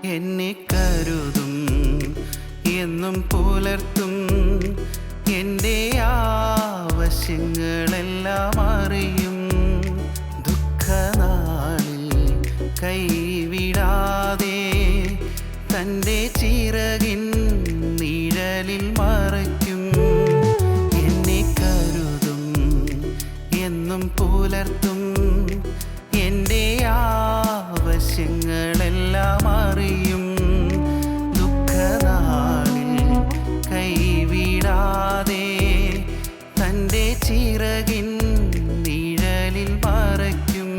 എന്നെ കരുതും, എന്നും പുലർത്തും, എൻ്റെ ആവശ്യങ്ങളെല്ലാം അറിയും. ദുഃഖനാളിൽ കൈവിടാതെ തൻ്റെ ചിറകിൻ നിഴലിൽ മറയ്ക്കും. എന്നെ കരുതും, എന്നും പുലർത്തും, എൻ്റെ ആവശ്യങ്ങളെല്ലാം അറിയും. ദുഃഖനാളിൽ കൈവിടാതെ തൻ്റെ ചിറകിൻ നിഴലിൽ മറയ്ക്കും.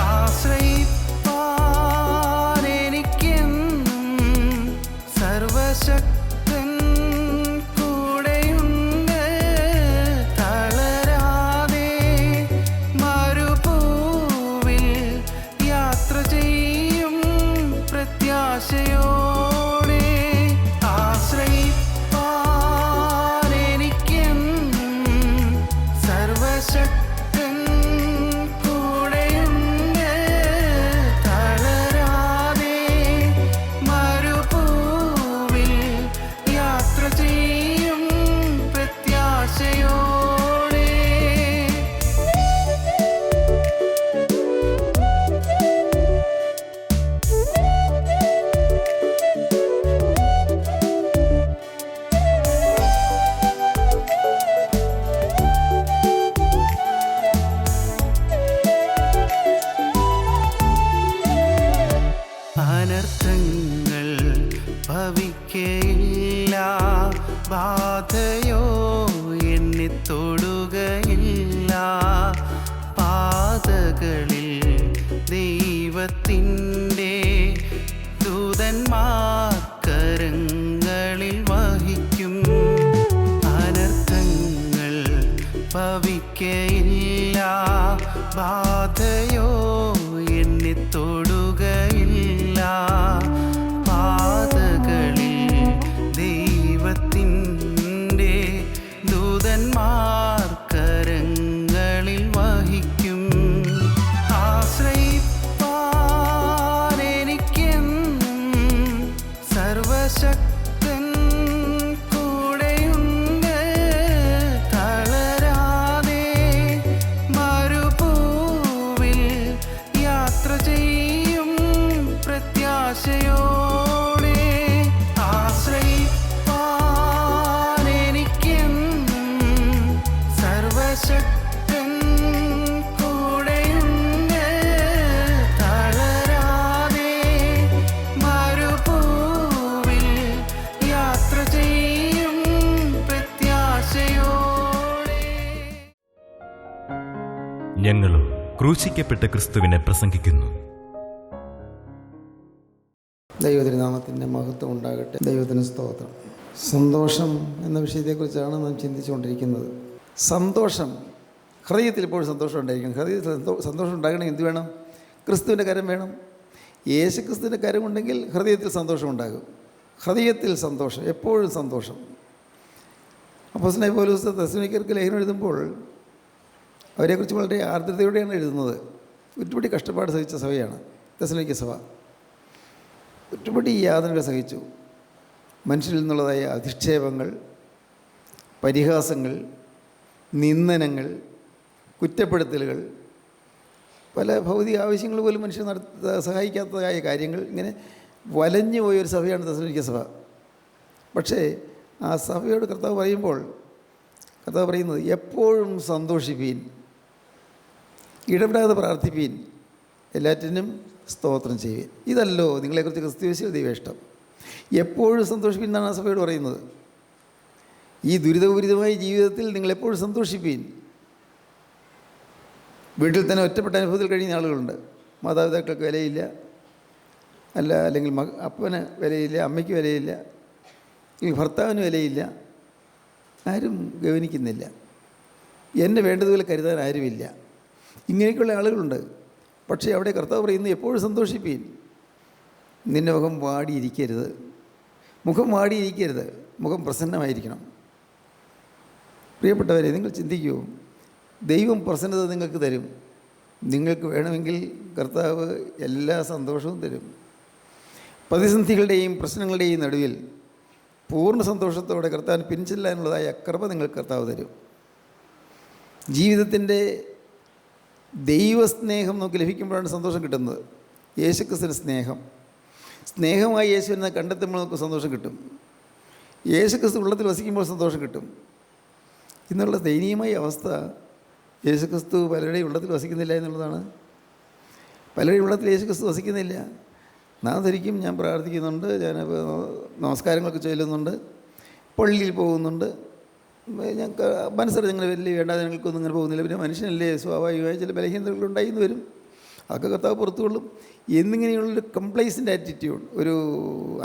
ആശ്രയിപ്പാൻ എനിക്കെന്നും സർവശക്തൻ കൂടെയുണ്ട്. തളരാതെ മരുഭൂവിൽ യാത്ര ചെയ്യും പ്രത്യാശയോടെ. ആശ്രയിപ്പാൻ എനിക്കെന്നും സർവശക്തൻ കൂടെയുണ്ട്. തളരാതെ മരുഭൂവിൽ യാത്ര ചെയ്യും പ്രത്യാശയോടെ. അനർത്ഥങ്ങൾ ഭവിക്കയില്ല, ബാധയോ എന്നെ തൊടുകയില്ല. പാതകളിൽ ദൈവത്തിൻ്റെ ദൂതന്മാർ കരങ്ങളിൽ വഹിക്കും. അനർത്ഥങ്ങൾ ഭവിക്കയില്ല, ബാധയോ എന്നെ തൊടുകയില്ല. പാതകളിൽ ദൈവത്തിൻ്റെ ദൂതന്മാർ കരങ്ങളിൽ വഹിക്കും. ആശ്രയിപ്പാൻ എനിക്കെന്നും സർവശക്തൻ കൂടെയുണ്ട്. തളരാതെ മരുഭൂവിൽ യാത്ര ചെയ്യും പ്രത്യാശയോടെ. ആശ്രയിപ്പാൻ എനിക്കെന്നും സർവശക്തൻ കൂടെയുണ്ട്. തളരാതെ മരുഭൂവിൽ യാത്ര ചെയ്യും പ്രത്യാശയോടെ. ഞങ്ങളും ക്രൂശിക്കപ്പെട്ട ക്രിസ്തുവിനെ പ്രസംഗിക്കുന്നു. ദൈവതിരുനാമത്തിൻ്റെ മഹത്വം ഉണ്ടാകട്ടെ. ദൈവത്തിന് സ്തോത്രം. സന്തോഷം എന്ന വിഷയത്തെക്കുറിച്ചാണ് നാം ചിന്തിച്ചുകൊണ്ടിരിക്കുന്നത്. സന്തോഷം, ഹൃദയത്തിൽ എപ്പോഴും സന്തോഷം ഉണ്ടായിരിക്കണം. ഹൃദയത്തിൽ സന്തോഷം ഉണ്ടാകണമെങ്കിൽ എന്ത് വേണം? ക്രിസ്തുവിൻ്റെ കരം വേണം. യേശു ക്രിസ്തുവിൻ്റെ കരമുണ്ടെങ്കിൽ ഹൃദയത്തിൽ സന്തോഷം ഉണ്ടാകും. ഹൃദയത്തിൽ സന്തോഷം, എപ്പോഴും സന്തോഷം. അപ്പോസ്തലനായ പൗലോസ് തെസ്സലോനിക്കർക്ക് ലേഖനം എഴുതുമ്പോൾ അവരെക്കുറിച്ച് വളരെ ആർദ്രതയോടെയാണ് എഴുതുന്നത്. ഒരുപടി കഷ്ടപ്പാട് സഹിച്ച സഭയാണ് തെസ്സലോനിക്ക സഭ. ഒരുപടി യാതനകൾ സഹിച്ചു. മനുഷ്യരിൽ നിന്നുള്ളതായ അധിക്ഷേപങ്ങൾ, പരിഹാസങ്ങൾ, നിന്ദനങ്ങൾ, കുറ്റപ്പെടുത്തലുകൾ, പല ഭൗതിക ആവശ്യങ്ങൾ പോലും മനുഷ്യർ സഹായിക്കാത്തതായ കാര്യങ്ങൾ, ഇങ്ങനെ വലഞ്ഞു പോയൊരു സഭയാണ് തെസ്സലോനിക്ക സഭ. പക്ഷേ ആ സഭയോട് കർത്താവ് പറയുമ്പോൾ കർത്താവ് പറയുന്നത് എപ്പോഴും സന്തോഷിപ്പീൻ, ഇടപെടാതെ പ്രാർത്ഥിപ്പീൻ, എല്ലാറ്റിനും സ്തോത്രം ചെയ്യുവീൻ. ഇതല്ലോ നിങ്ങളെക്കുറിച്ച് ക്രിസ്തുയേശുവിൽ ദൈവം ഇഷ്ടം. എപ്പോഴും സന്തോഷിപ്പീൻ എന്നാണ് ആ സഭയോട് പറയുന്നത്. ഈ ദുരിതപൂരിതമായ ജീവിതത്തിൽ നിങ്ങളെപ്പോഴും സന്തോഷിപ്പീൻ. വീട്ടിൽ തന്നെ ഒറ്റപ്പെട്ട അനുഭവത്തിൽ കഴിയുന്ന ആളുകളുണ്ട്. മാതാപിതാക്കൾക്ക് വിലയില്ല, അല്ലെങ്കിൽ അപ്പന് വിലയില്ല, അമ്മയ്ക്ക് വിലയില്ല, അല്ലെങ്കിൽ ഭർത്താവിന് വിലയില്ല, ആരും ഗവനിക്കുന്നില്ല, എന്നെ വേണ്ടതുപോലെ കരുതാൻ ആരുമില്ല. ഇങ്ങനെയൊക്കെയുള്ള ആളുകളുണ്ട്. പക്ഷേ അവിടെ കർത്താവ് പറയുന്നു എപ്പോഴും സന്തോഷിപ്പീൻ. നിൻ്റെ മുഖം വാടിയിരിക്കരുത്, മുഖം പ്രസന്നമായിരിക്കണം. പ്രിയപ്പെട്ടവരെ, നിങ്ങൾ ചിന്തിക്കൂ, ദൈവം പ്രസന്നത നിങ്ങൾക്ക് തരും. നിങ്ങൾക്ക് വേണമെങ്കിൽ കർത്താവ് എല്ലാ സന്തോഷവും തരും. പ്രതിസന്ധികളുടെയും പ്രശ്നങ്ങളുടെയും നടുവിൽ പൂർണ്ണ സന്തോഷത്തോടെ കർത്താവിന് പിൻചെല്ലാനുള്ളതായ കൃപ നിങ്ങൾക്ക് കർത്താവ് തരും. ജീവിതത്തിൻ്റെ ദൈവസ്നേഹം നമുക്ക് ലഭിക്കുമ്പോഴാണ് സന്തോഷം കിട്ടുന്നത്. യേശുക്രിസ്തുവിൻ്റെ സ്നേഹമായി യേശുവിനെ കണ്ടെത്തുമ്പോൾ നമുക്ക് സന്തോഷം കിട്ടും. യേശുക്രിസ്തു ഉള്ളത്തിൽ വസിക്കുമ്പോൾ സന്തോഷം കിട്ടും. ഇന്നുള്ള ദയനീയമായ അവസ്ഥ യേശുക്രിസ്തു പലരുടെയും ഉള്ളത്തിൽ വസിക്കുന്നില്ല എന്നുള്ളതാണ്. പലരുടെയും ഉള്ളത്തിൽ യേശുക്രിസ്തു വസിക്കുന്നില്ല. നാം ധരിക്കും ഞാൻ പ്രാർത്ഥിക്കുന്നുണ്ട്, ഞാൻ നമസ്കാരങ്ങളൊക്കെ ചൊല്ലുന്നുണ്ട്, പള്ളിയിൽ പോകുന്നുണ്ട്, ഞാൻ മനസ്സറിഞ്ഞ് ഞങ്ങൾ വലിയ വേണ്ടാതെ ഞങ്ങൾക്കൊന്നും ഇങ്ങനെ പോകുന്നില്ല. പിന്നെ മനുഷ്യനല്ലേ, സ്വാഭാവികമായി ചില ബലഹീനതകളുണ്ടായിന്ന് വരും, അതൊക്കെ കർത്താവ് പുറത്തുകൊള്ളും എന്നിങ്ങനെയുള്ളൊരു കംപ്ലൈസൻ്റ് ആറ്റിറ്റ്യൂഡ്, ഒരു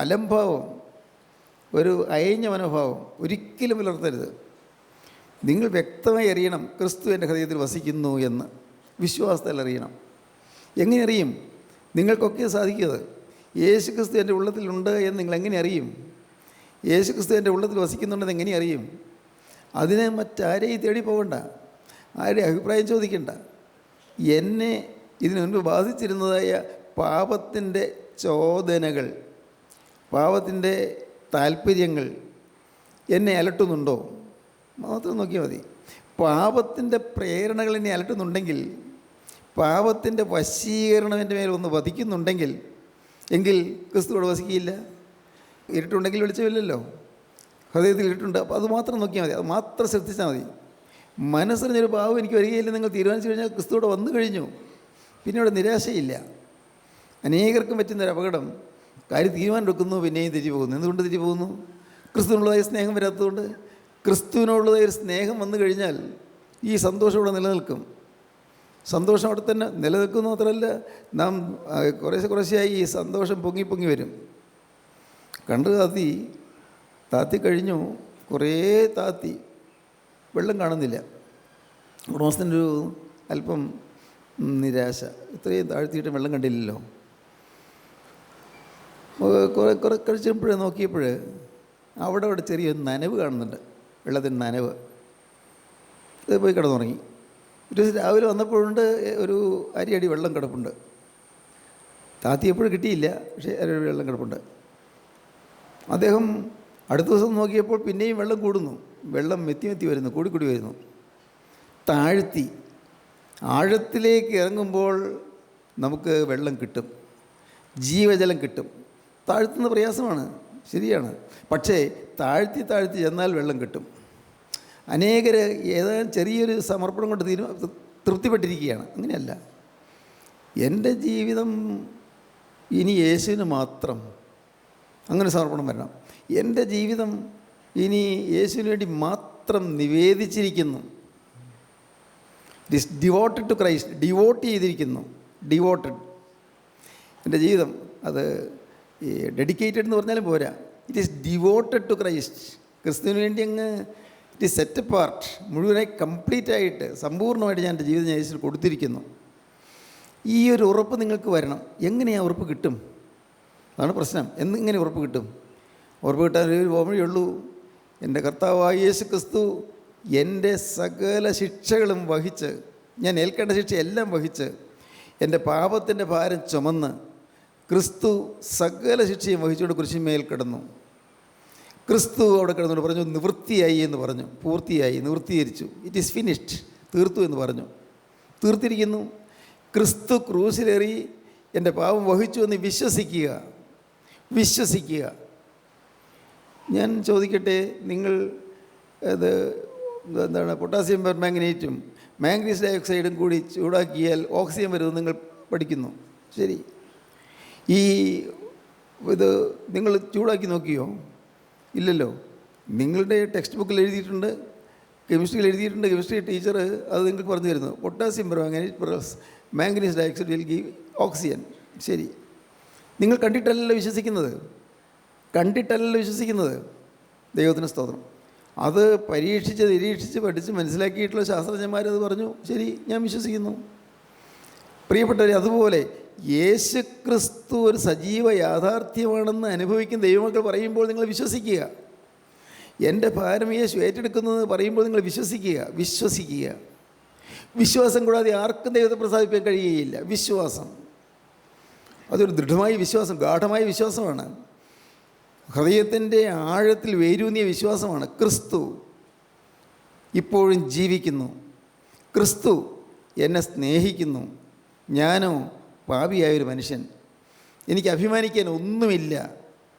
അലംഭാവം, ഒരു അയഞ്ഞ മനോഭാവം ഒരിക്കലും പുലർത്തരുത്. നിങ്ങൾ വ്യക്തമായി അറിയണം ക്രിസ്തു എൻ്റെ ഹൃദയത്തിൽ വസിക്കുന്നു എന്ന്. വിശ്വാസത്തിൽ അറിയണം. എങ്ങനെ അറിയും? നിങ്ങൾക്കൊക്കെ സാധിക്കുന്നത് യേശു ക്രിസ്തു എൻ്റെ ഉള്ളത്തിലുണ്ട് എന്ന് നിങ്ങൾ എങ്ങനെ അറിയും? യേശു ക്രിസ്തു എൻ്റെ ഉള്ളത്തിൽ വസിക്കുന്നുണ്ടെന്ന് എങ്ങനെ അറിയും? അതിനെ മറ്റാരെയും തേടി പോകണ്ട, ആരുടെയും അഭിപ്രായം ചോദിക്കണ്ട. എന്നെ ഇതിനു മുൻപ് ബാധിച്ചിരുന്നതായ പാപത്തിൻ്റെ ചോദനകൾ, പാപത്തിൻ്റെ താല്പര്യങ്ങൾ എന്നെ അലട്ടുന്നുണ്ടോ മാത്രം നോക്കിയാൽ മതി. പാപത്തിൻ്റെ പ്രേരണകൾ എന്നെ അലട്ടുന്നുണ്ടെങ്കിൽ, പാപത്തിൻ്റെ വശീകരണം എൻ്റെ മേൽ ഒന്ന് വധിക്കുന്നുണ്ടെങ്കിൽ, എങ്കിൽ ക്രിസ്തു അവിടെ വസിക്കുകയില്ല. ഇരുട്ടുണ്ടെങ്കിൽ വെളിച്ചമില്ലല്ലോ, ഹൃദയത്തിൽ ഇരുട്ടുണ്ട്. അപ്പോൾ അത് മാത്രം നോക്കിയാൽ മതി, അത് മാത്രം ശ്രദ്ധിച്ചാൽ മതി. മനസ്സിനൊരു പാവം എനിക്ക് വരികയില്ല നിങ്ങൾ തീരുമാനിച്ചു കഴിഞ്ഞാൽ ക്രിസ്തു അവിടെ വന്നു കഴിഞ്ഞു. പിന്നെ അവിടെ നിരാശയില്ല. അനേകർക്കും പറ്റുന്നൊരു അപകടം, കാര്യം തീരുമാനം എടുക്കുന്നു, പിന്നെയും തിരിച്ചു പോകുന്നു. എന്തുകൊണ്ട് തിരിച്ചു പോകുന്നു? ക്രിസ്തുവിനുള്ളതായ സ്നേഹം വരാത്തതുകൊണ്ട്. ക്രിസ്തുവിനുള്ളതായ ഒരു സ്നേഹം വന്നു കഴിഞ്ഞാൽ ഈ സന്തോഷം ഇവിടെ നിലനിൽക്കും. സന്തോഷം അവിടെ തന്നെ നിലനിൽക്കുന്നു. മാത്രമല്ല, നാം കുറേശ്ശെയായി ഈ സന്തോഷം പൊങ്ങി പൊങ്ങി വരും. കണ്ട് താത്തി കഴിഞ്ഞു, കുറേ താത്തി, വെള്ളം കാണുന്നില്ല. ഉടമസ്ഥൻ്റെ ഒരു അല്പം നിരാശ, ഇത്രയും താഴ്ത്തിയിട്ട് വെള്ളം കണ്ടില്ലല്ലോ. കുറെ കഴിച്ചപ്പോഴേ നോക്കിയപ്പോൾ അവിടെ ചെറിയൊരു നനവ് കാണുന്നുണ്ട്, വെള്ളത്തിൻ്റെ നനവ്. ഇത് പോയി കിടന്നുറങ്ങി. ഒരു ദിവസം രാവിലെ വന്നപ്പോഴുണ്ട് ഒരു അരി വെള്ളം കിടപ്പുണ്ട്. താത്തി എപ്പോഴും കിട്ടിയില്ല, പക്ഷേ അരി വെള്ളം കിടപ്പുണ്ട്. അദ്ദേഹം അടുത്ത ദിവസം നോക്കിയപ്പോൾ പിന്നെയും വെള്ളം കൂടുന്നു, വെള്ളം മെത്തി വരുന്നു, കൂടി വരുന്നു. താഴ്ത്തി ആഴത്തിലേക്ക് ഇറങ്ങുമ്പോൾ നമുക്ക് വെള്ളം കിട്ടും, ജീവജലം കിട്ടും. താഴ്ത്തുന്ന പ്രയാസമാണ്, ശരിയാണ്. പക്ഷേ താഴ്ത്തി ചെന്നാൽ വെള്ളം കിട്ടും. അനേകർ ഏതാനും ചെറിയൊരു സമർപ്പണം കൊണ്ട് തൃപ്തിപ്പെട്ടിരിക്കുകയാണ്. അങ്ങനെയല്ല. എൻ്റെ ജീവിതം ഇനി യേശുവിന് മാത്രം, അങ്ങനെ സമർപ്പണം വരണം. എൻ്റെ ജീവിതം ഇനി യേശുവിന് വേണ്ടി മാത്രം നിവേദിച്ചിരിക്കുന്നു. It is devoted to Christ, devote ചെയ്തിരിക്കുന്നു, ഡിവോട്ടഡ്. എൻ്റെ ജീവിതം അത് ഈ ഡെഡിക്കേറ്റഡ് എന്ന് പറഞ്ഞാലും പോരാ, it is devoted to Christ. ക്രിസ്തുവിന് വേണ്ടി അങ്ങ് ഇറ്റ് ഈസ് സെറ്റ് അപ്പാർട്ട്, മുഴുവനായി കംപ്ലീറ്റ് ആയിട്ട് സമ്പൂർണ്ണമായിട്ട് ഞാൻ എൻ്റെ ജീവിതം ഞാൻ യേശുവിന് കൊടുത്തിരിക്കുന്നു. ഈ ഒരു ഉറപ്പ് നിങ്ങൾക്ക് വരണം. എങ്ങനെയാണ് ഉറപ്പ് കിട്ടും? അതാണ് പ്രശ്നം. എന്നിങ്ങനെ ഉറപ്പ് കിട്ടും? ഉറപ്പ് കിട്ടാൻ ഒരു വഴിയുള്ളൂ. എൻ്റെ കർത്താവായ യേശു ക്രിസ്തു എൻ്റെ സകല ശിക്ഷകളും വഹിച്ച്, ഞാൻ ഏൽക്കേണ്ട ശിക്ഷയെല്ലാം വഹിച്ച്, എൻ്റെ പാപത്തിൻ്റെ ഭാരം ചുമന്ന് ക്രിസ്തു സകല ശിക്ഷയും വഹിച്ചുകൊണ്ട് കുരിശിന്മേൽ കിടന്നു. ക്രിസ്തു അവിടെ കിടന്നുകൊണ്ട് പറഞ്ഞു, നിവൃത്തിയായി എന്ന് പറഞ്ഞു. പൂർത്തിയായി, നിവൃത്തീകരിച്ചു. ഇറ്റ് ഈസ് ഫിനിഷ്ഡ്, തീർത്തു എന്ന് പറഞ്ഞു. തീർത്തിരിക്കുന്നു. ക്രിസ്തു ക്രൂശിലേറി എൻ്റെ പാപം വഹിച്ചു എന്ന് വിശ്വസിക്കുക. ഞാൻ ചോദിക്കട്ടെ, നിങ്ങൾ എന്താണ് പൊട്ടാസ്യം പെർമാംഗനേറ്റും മാംഗനീസ് ഡയോക്സൈഡും കൂടി ചൂടാക്കിയാൽ ഓക്സിജൻ വരുമെന്ന് നിങ്ങൾ പഠിക്കുന്നു, ശരി. ഇത് നിങ്ങൾ ചൂടാക്കി നോക്കിയോ? ഇല്ലല്ലോ. നിങ്ങളുടെ ടെക്സ്റ്റ് ബുക്കിൽ എഴുതിയിട്ടുണ്ട്, കെമിസ്ട്രിയിൽ എഴുതിയിട്ടുണ്ട്. കെമിസ്ട്രി ടീച്ചർ അത് നിങ്ങൾക്ക് പറഞ്ഞു തരുന്നു. Potassium permanganate plus manganese dioxide will give oxygen, ശരി. നിങ്ങൾ കണ്ടിട്ടല്ലല്ലോ വിശ്വസിക്കുന്നത്. ദൈവത്തിന് സ്തോത്രം. അത് പരീക്ഷിച്ച് നിരീക്ഷിച്ച് പഠിച്ച് മനസ്സിലാക്കിയിട്ടുള്ള ശാസ്ത്രജ്ഞന്മാരത് പറഞ്ഞു, ശരി, ഞാൻ വിശ്വസിക്കുന്നു. പ്രിയപ്പെട്ടവരെ, അതുപോലെ യേശു ക്രിസ്തു ഒരു സജീവ യാഥാർത്ഥ്യമാണെന്ന് അനുഭവിക്കുന്ന ദൈവമക്കൾ പറയുമ്പോൾ നിങ്ങൾ വിശ്വസിക്കുക. എൻ്റെ ഭാരം യേശു ഏറ്റെടുക്കുന്നത് പറയുമ്പോൾ നിങ്ങൾ വിശ്വസിക്കുക. വിശ്വാസം കൂടാതെ ആർക്കും ദൈവത്തെ പ്രസാദിപ്പിക്കാൻ കഴിയുകയില്ല. വിശ്വാസം, അതൊരു ദൃഢമായ വിശ്വാസം, ഗാഠമായ വിശ്വാസമാണ്. ഹൃദയത്തിൻ്റെ ആഴത്തിൽ വേരൂന്നിയ വിശ്വാസമാണ്. ക്രിസ്തു ഇപ്പോഴും ജീവിക്കുന്നു, ക്രിസ്തു എന്നെ സ്നേഹിക്കുന്നു, ഞാനോ പാപിയായൊരു മനുഷ്യൻ, എനിക്ക് അഭിമാനിക്കാൻ ഒന്നുമില്ല.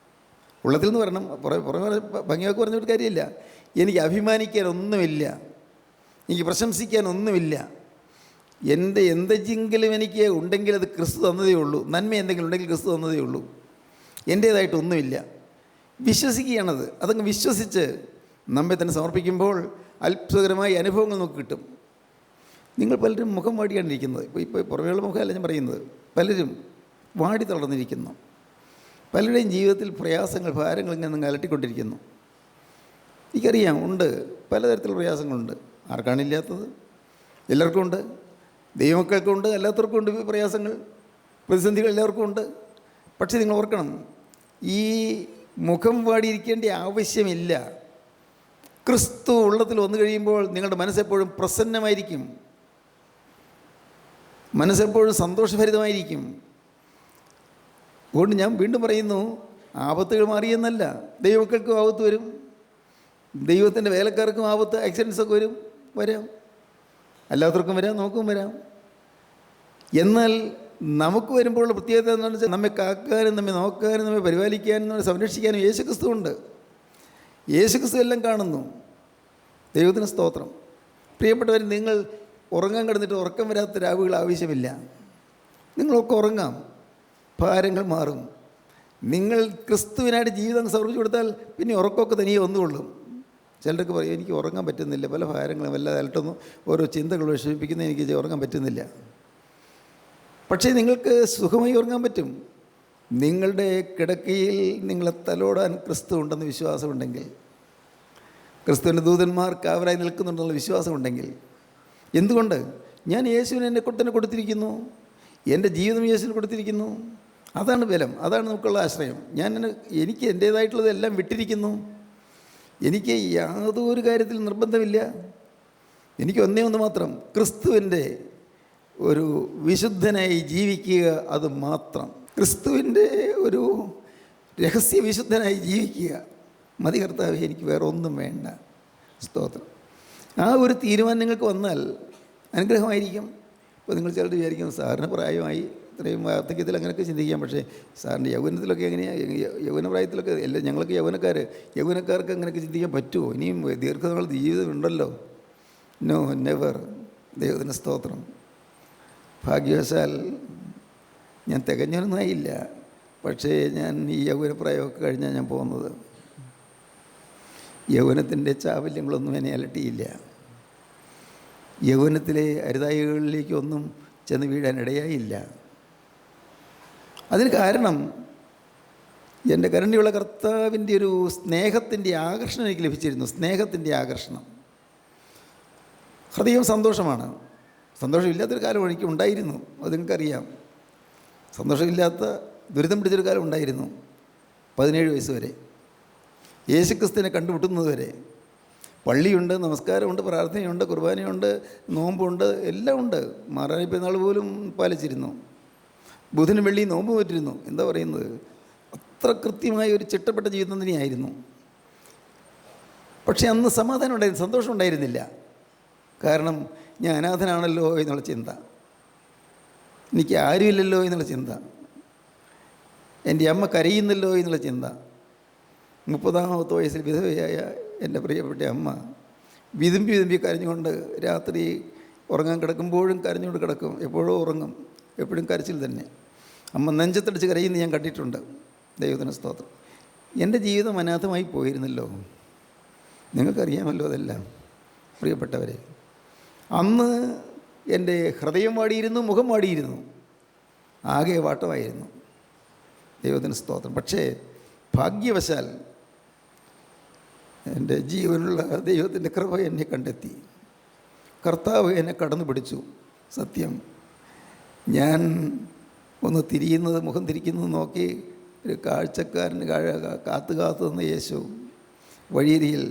ഉള്ളത്തിൽ നിന്ന് പറയണം, പുറമെ ഭംഗിയൊക്കെ പറഞ്ഞിട്ട് കാര്യമില്ല. എനിക്ക് അഭിമാനിക്കാൻ ഒന്നുമില്ല, എനിക്ക് പ്രശംസിക്കാൻ ഒന്നുമില്ല. എൻ്റെ എന്തെങ്കിലും എനിക്ക് ഉണ്ടെങ്കിൽ അത് ക്രിസ്തു തന്നതേ ഉള്ളൂ. നന്മ എന്തെങ്കിലും ഉണ്ടെങ്കിൽ ക്രിസ്തു തന്നതേ ഉള്ളൂ. എൻ്റേതായിട്ടൊന്നുമില്ല. വിശ്വസിക്കുകയാണത്. അതങ്ങ് വിശ്വസിച്ച് നമ്മെ തന്നെ സമർപ്പിക്കുമ്പോൾ അത്ഭുതകരമായ അനുഭവങ്ങൾ നമുക്ക് കിട്ടും. നിങ്ങൾ പലരും മുഖം വാടിയാണ്ടിരിക്കുന്നത്, ഇപ്പോൾ പുറമേയുള്ള മുഖമല്ല ഞാൻ പറയുന്നത്, പലരും വാടി തളർന്നിരിക്കുന്നു. പലരുടെയും ജീവിതത്തിൽ പ്രയാസങ്ങൾ, ഭാരങ്ങൾ ഇങ്ങനെ നിങ്ങൾ അലട്ടിക്കൊണ്ടിരിക്കുന്നു. എനിക്കറിയാം, ഉണ്ട്, പലതരത്തിലുള്ള പ്രയാസങ്ങളുണ്ട്. ആർക്കാണില്ലാത്തത്? എല്ലാവർക്കും ഉണ്ട്. ദൈവമക്കൾക്കുണ്ട്, അല്ലാത്തവർക്കും ഉണ്ട് പ്രയാസങ്ങൾ, പ്രതിസന്ധികൾ എല്ലാവർക്കും ഉണ്ട്. പക്ഷേ നിങ്ങൾ ഓർക്കണം, ഈ മുഖം വാടിയിരിക്കേണ്ട ആവശ്യമില്ല. ക്രിസ്തു ഉള്ളത്തിൽ വന്നു കഴിയുമ്പോൾ നിങ്ങളുടെ മനസ്സെപ്പോഴും പ്രസന്നമായിരിക്കും, മനസ്സെപ്പോഴും സന്തോഷഭരിതമായിരിക്കും. അതുകൊണ്ട് ഞാൻ വീണ്ടും പറയുന്നു, ആപത്തുകൾ മാറിയെന്നല്ല. ദൈവമക്കൾക്കും ആപത്ത് വരും, ദൈവത്തിൻ്റെ വേലക്കാർക്കും ആപത്ത്, ആക്സിഡൻസൊക്കെ വരാം, അല്ലാത്തവർക്കും വരാം, നമുക്കും വരാം. എന്നാൽ നമുക്ക് വരുമ്പോഴുള്ള പ്രത്യേകത എന്താണെന്ന് വെച്ചാൽ, നമ്മെ കാക്കാനും നമ്മെ നോക്കാനും നമ്മെ പരിപാലിക്കാനും നമ്മെ സംരക്ഷിക്കാനും യേശുക്രിസ്തു ഉണ്ട്. യേശുക്രിസ്തു എല്ലാം കാണുന്നു. ദൈവത്തിന് സ്തോത്രം. പ്രിയപ്പെട്ടവർ, നിങ്ങൾ ഉറങ്ങാൻ കിടന്നിട്ട് ഉറക്കം വരാത്ത രാവുകൾ ആവശ്യമില്ല. നിങ്ങളൊക്കെ ഉറങ്ങാം, ഭാരങ്ങൾ മാറും. നിങ്ങൾ ക്രിസ്തുവിനായിട്ട് ജീവിതം സമർപ്പിച്ചു കൊടുത്താൽ പിന്നെ ഉറക്കമൊക്കെ തനിയെ വന്നുകൊള്ളും. ചിലർക്ക് പറയും, എനിക്ക് ഉറങ്ങാൻ പറ്റുന്നില്ല, പല ഭാരങ്ങളും വല്ലാതെ അലട്ടുന്നു, ഓരോ ചിന്തകൾ വിഷമിപ്പിക്കുന്ന, എനിക്ക് ഉറങ്ങാൻ പറ്റുന്നില്ല. പക്ഷേ നിങ്ങൾക്ക് സുഖമായി ഉറങ്ങാൻ പറ്റും. നിങ്ങളുടെ കിടക്കയിൽ നിങ്ങളെ തലോടാൻ ക്രിസ്തു ഉണ്ടെന്ന് വിശ്വാസമുണ്ടെങ്കിൽ, ക്രിസ്തുവിൻ്റെ ദൂതന്മാർ കാവലായി നിൽക്കുന്നുണ്ടെന്നുള്ള വിശ്വാസമുണ്ടെങ്കിൽ. എന്തുകൊണ്ട്? ഞാൻ യേശുവിനെ എന്നെ തന്നെ കൊടുത്തിരിക്കുന്നു, എൻ്റെ ജീവിതം യേശുവിന് കൊടുത്തിരിക്കുന്നു. അതാണ് ബലം, അതാണ് നമുക്കുള്ള ആശ്രയം. എനിക്ക് എൻ്റേതായിട്ടുള്ളതെല്ലാം വിട്ടിരിക്കുന്നു. എനിക്ക് യാതൊരു കാര്യത്തിൽ നിർബന്ധമില്ല. എനിക്ക് ഒന്ന് മാത്രം, ക്രിസ്തുവിൻ്റെ ഒരു വിശുദ്ധനായി ജീവിക്കുക, അത് മാത്രം. ക്രിസ്തുവിൻ്റെ ഒരു രഹസ്യ വിശുദ്ധനായി ജീവിക്കുക മതി കർത്താവേ, എനിക്ക് വേറെ ഒന്നും വേണ്ട. സ്തോത്രം. ആ ഒരു തീരുമാനം നിങ്ങൾക്ക് വന്നാൽ അനുഗ്രഹമായിരിക്കും. ഇപ്പോൾ നിങ്ങൾ ചിലർ വിചാരിക്കും, സാറിന് പ്രായമായി, ഇത്രയും വാർദ്ധക്യത്തിൽ അങ്ങനെയൊക്കെ ചിന്തിക്കാം. പക്ഷേ സാറിൻ്റെ യൗവനത്തിലൊക്കെ എങ്ങനെയാണ്? യൗവന പ്രായത്തിലൊക്കെ എല്ലാം ഞങ്ങളൊക്കെ യൗവനക്കാർക്ക് അങ്ങനെയൊക്കെ ചിന്തിക്കാൻ പറ്റുമോ? ഇനിയും ദീർഘനാൾ ജീവിതം ഉണ്ടല്ലോ. No, never. ദൈവത്തിന് സ്തോത്രം. ഭാഗ്യവശാൽ ഞാൻ തികഞ്ഞൊന്നുമായില്ല. പക്ഷേ ഞാൻ ഈ യൗവനപ്രായമൊക്കെ കഴിഞ്ഞാൽ ഞാൻ പോകുന്നത്. യൗവനത്തിൻ്റെ ചാവല്യങ്ങളൊന്നും എന്നെ അലട്ടിയില്ല. യൗവനത്തിലെ അരുതായികളിലേക്കൊന്നും ചെന്ന് വീഴാൻ ഇടയായില്ല. അതിന് കാരണം എൻ്റെ കരുണയുള്ള കർത്താവിൻ്റെ ഒരു സ്നേഹത്തിൻ്റെ ആകർഷണം എനിക്ക് ലഭിച്ചിരുന്നു. സ്നേഹത്തിൻ്റെ ആകർഷണം. ഹൃദയം സന്തോഷമാണ്. സന്തോഷമില്ലാത്തൊരു കാലം എനിക്ക് ഉണ്ടായിരുന്നു, അത് നിങ്ങൾക്കറിയാം. സന്തോഷമില്ലാത്ത ദുരിതം പിടിച്ചൊരു കാലം ഉണ്ടായിരുന്നു. 17 വയസ്സ് വരെ, യേശുക്രിസ്തുവിനെ കണ്ടുമുട്ടുന്നത് വരെ. പള്ളിയുണ്ട്, നമസ്കാരമുണ്ട്, പ്രാർത്ഥനയുണ്ട്, കുർബാനയുണ്ട്, നോമ്പുണ്ട്, എല്ലാം ഉണ്ട്. മാറാനി പെരുന്നാൾ പോലും പാലിച്ചിരുന്നു. ബുധനും വെള്ളിയും നോമ്പ് പറ്റിരുന്നു. എന്താ പറയുന്നത്? അത്ര കൃത്യമായ ഒരു ചിട്ടപ്പെട്ട ജീവിതം തന്നെയായിരുന്നു. പക്ഷേ അന്ന് സമാധാനം ഉണ്ടായിരുന്നു, സന്തോഷം ഉണ്ടായിരുന്നില്ല. കാരണം ഞാൻ അനാഥനാണല്ലോ എന്നുള്ള ചിന്ത, എനിക്ക് ആരുമില്ലല്ലോ എന്നുള്ള ചിന്ത, എൻ്റെ അമ്മ കരയുന്നല്ലോ എന്നുള്ള ചിന്ത. 30ാമത്തെ വയസ്സിൽ വിധവയായ എൻ്റെ പ്രിയപ്പെട്ട അമ്മ വിതുമ്പി കരഞ്ഞുകൊണ്ട് രാത്രി ഉറങ്ങാൻ കിടക്കുമ്പോഴും കരഞ്ഞുകൊണ്ട് കിടക്കും. എപ്പോഴും ഉറങ്ങും, എപ്പോഴും കരച്ചിൽ തന്നെ. അമ്മ നെഞ്ചത്തടിച്ച് കരയുന്ന ഞാൻ കണ്ടിട്ടുണ്ട്. ദൈവത്തിന് സ്തോത്രം. എൻ്റെ ജീവിതം അനാഥമായി പോയിരുന്നല്ലോ. നിങ്ങൾക്കറിയാമല്ലോ അതെല്ലാം പ്രിയപ്പെട്ടവരെ. അന്ന് എൻ്റെ ഹൃദയം വാടിയിരുന്നു, മുഖം വാടിയിരുന്നു, ആകെ വാട്ടമായിരുന്നു. ദൈവത്തിന് സ്തോത്രം. പക്ഷേ ഭാഗ്യവശാൽ എൻ്റെ ജീവനുള്ള ദൈവത്തിൻ്റെ കൃപ എന്നെ കണ്ടെത്തി. കർത്താവ് എന്നെ കടന്നു പിടിച്ചു. സത്യം, ഞാൻ ഒന്ന് തിരിയുന്നത്, മുഖം തിരിക്കുന്നത് നോക്കി ഒരു കാഴ്ചക്കാരന് കാത്തു നിന്ന യേശു വഴിയരിയിൽ,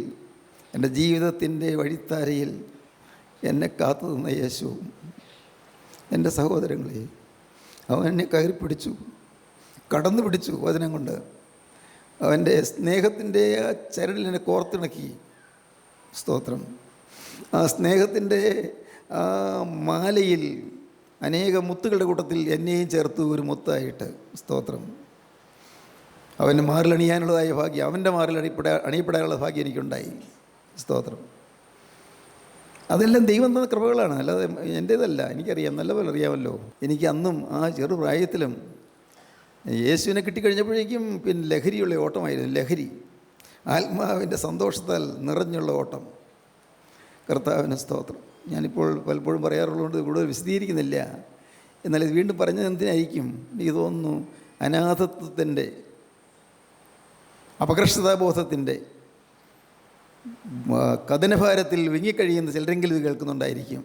എൻ്റെ ജീവിതത്തിൻ്റെ വഴിത്താരയിൽ എന്നെ കാത്തു നിന്ന യേശു, എൻ്റെ സഹോദരങ്ങളെ, അവൻ എന്നെ കയറി പിടിച്ചു. കടന്നു പിടിച്ചു വചനം കൊണ്ട്. അവൻ്റെ സ്നേഹത്തിൻ്റെ ആ ചരടിൽ എന്നെ കോർത്തിണക്കി. സ്തോത്രം. ആ സ്നേഹത്തിൻ്റെ ആ മാലയിൽ അനേക മുത്തുകളുടെ കൂട്ടത്തിൽ എന്നെയും ചേർത്തു ഒരു മുത്തായിട്ട്. സ്തോത്രം. അവൻ്റെ മാറിലണിയാനുള്ളതായ ഭാഗ്യം, അവൻ്റെ മാറിൽ അണിയപ്പെടാനുള്ള ഭാഗ്യം എനിക്കുണ്ടായി. സ്തോത്രം. അതെല്ലാം ദൈവം തന്ന കൃപകളാണ്, അല്ലാതെ എൻ്റേതല്ല. എനിക്കറിയാം, നല്ലപോലെ അറിയാമല്ലോ. എനിക്ക് അന്നും ആ ചെറുപ്രായത്തിലും യേശുവിനെ കിട്ടിക്കഴിഞ്ഞപ്പോഴേക്കും പിന്നെ ലഹരിയുള്ള ഓട്ടമായിരുന്നു. ലഹരി, ആത്മാവിൻ്റെ സന്തോഷത്താൽ നിറഞ്ഞുള്ള ഓട്ടം. കർത്താവിന് സ്തോത്രം. ഞാനിപ്പോൾ പലപ്പോഴും പറയാറുള്ളതുകൊണ്ട് കൂടുതൽ വിശദീകരിക്കുന്നില്ല. എന്നാൽ ഇത് വീണ്ടും പറഞ്ഞത് എന്തിനായിരിക്കും? എനിക്ക് തോന്നുന്നു അനാഥത്വത്തിൻ്റെ, അപകർഷതാബോധത്തിൻ്റെ കഥനഭാരത്തിൽ വിങ്ങിക്കഴിയുന്ന ചിലരെങ്കിലും ഇത് കേൾക്കുന്നുണ്ടായിരിക്കും.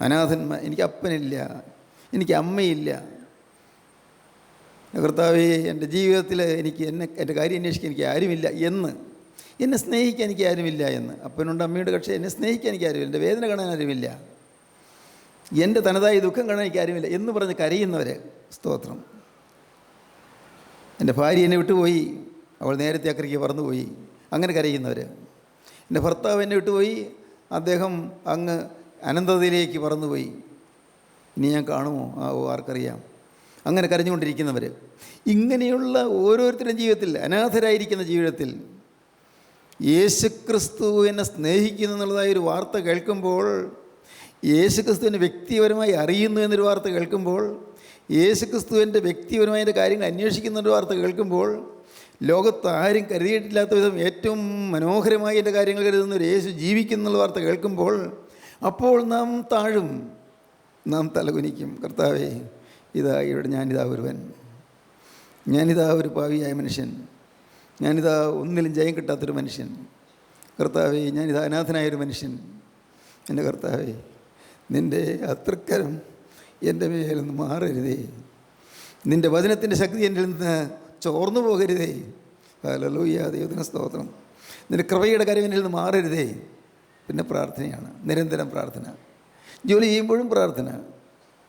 അനാഥന്മാർ, എനിക്ക് അപ്പനില്ല, എനിക്ക് അമ്മയില്ല. കർത്താവേ, എൻ്റെ ജീവിതത്തിൽ എൻ്റെ കാര്യം അന്വേഷിക്കാൻ എനിക്ക് ആരുമില്ല എന്ന്, എന്നെ സ്നേഹിക്കാൻ എനിക്ക് ആരുമില്ല എന്ന്. അപ്പനുണ്ട്, അമ്മയുടെ, പക്ഷേ എന്നെ സ്നേഹിക്കാൻ എനിക്ക് ആരുമില്ല, എൻ്റെ വേദന കാണാൻ ആരുമില്ല, എൻ്റെ തനതായ ദുഃഖം കാണാൻ എനിക്ക് ആരുമില്ല എന്ന് പറഞ്ഞ് കരയുന്നവർ. സ്തോത്രം. എൻ്റെ ഭാര്യ എന്നെ വിട്ടുപോയി, അവൾ നേരത്തെ അക്കരയ്ക്ക് പറന്നുപോയി, അങ്ങനെ കരയുന്നവർ. എൻ്റെ ഭർത്താവ് എന്നെ വിട്ടുപോയി, അദ്ദേഹം അങ്ങ് അനന്തതയിലേക്ക് പറന്നുപോയി, ഇനി ഞാൻ കാണുമോ ആർക്കറിയാം, അങ്ങനെ കരഞ്ഞുകൊണ്ടിരിക്കുന്നവർ. ഇങ്ങനെയുള്ള ഓരോരുത്തരുടെയും ജീവിതത്തിൽ, അനാഥരായിരിക്കുന്ന ജീവിതത്തിൽ യേശുക്രിസ്തു എന്നെ സ്നേഹിക്കുന്നു എന്നുള്ളതായൊരു വാർത്ത കേൾക്കുമ്പോൾ, യേശുക്രിസ്തുവിനെ വ്യക്തിപരമായി അറിയുന്നു എന്നൊരു വാർത്ത കേൾക്കുമ്പോൾ, യേശുക്രിസ്തുവിൻ്റെ വ്യക്തിപരമായ കാര്യങ്ങൾ അന്വേഷിക്കുന്നൊരു വാർത്ത കേൾക്കുമ്പോൾ, ലോകത്ത് ആരും കരുതിയിട്ടില്ലാത്ത വിധം ഏറ്റവും മനോഹരമായി എൻ്റെ കാര്യങ്ങൾ കരുതുന്ന ഒരു യേശു ജീവിക്കുന്നുള്ള വാർത്ത കേൾക്കുമ്പോൾ, അപ്പോൾ നാം താഴും, നാം തലകുനിക്കും. കർത്താവേ, ഞാനിതാ ഒരുവൻ, ഞാനിതാ ഒരു പാവിയായ മനുഷ്യൻ, ഞാനിതാ ഒന്നിലും ജയം കിട്ടാത്തൊരു മനുഷ്യൻ. കർത്താവേ, ഞാനിതാ അനാഥനായൊരു മനുഷ്യൻ. എൻ്റെ കർത്താവേ, നിൻ്റെ അത്രക്കരം എൻ്റെ മേലൊന്ന് മാറരുതേ, നിൻ്റെ വചനത്തിൻ്റെ ശക്തി എൻ്റെ നിന്ന് ചോർന്നു പോകരുതേ. ഹല്ലേലൂയ, ദൈവത്തിന് സ്തോത്രം. നിൻ്റെ കൃപയുടെ കാര്യം എന്നിൽ നിന്ന് മാറരുതേ. പിന്നെ പ്രാർത്ഥനയാണ്, നിരന്തരം പ്രാർത്ഥന. ജോലി ചെയ്യുമ്പോഴും പ്രാർത്ഥന.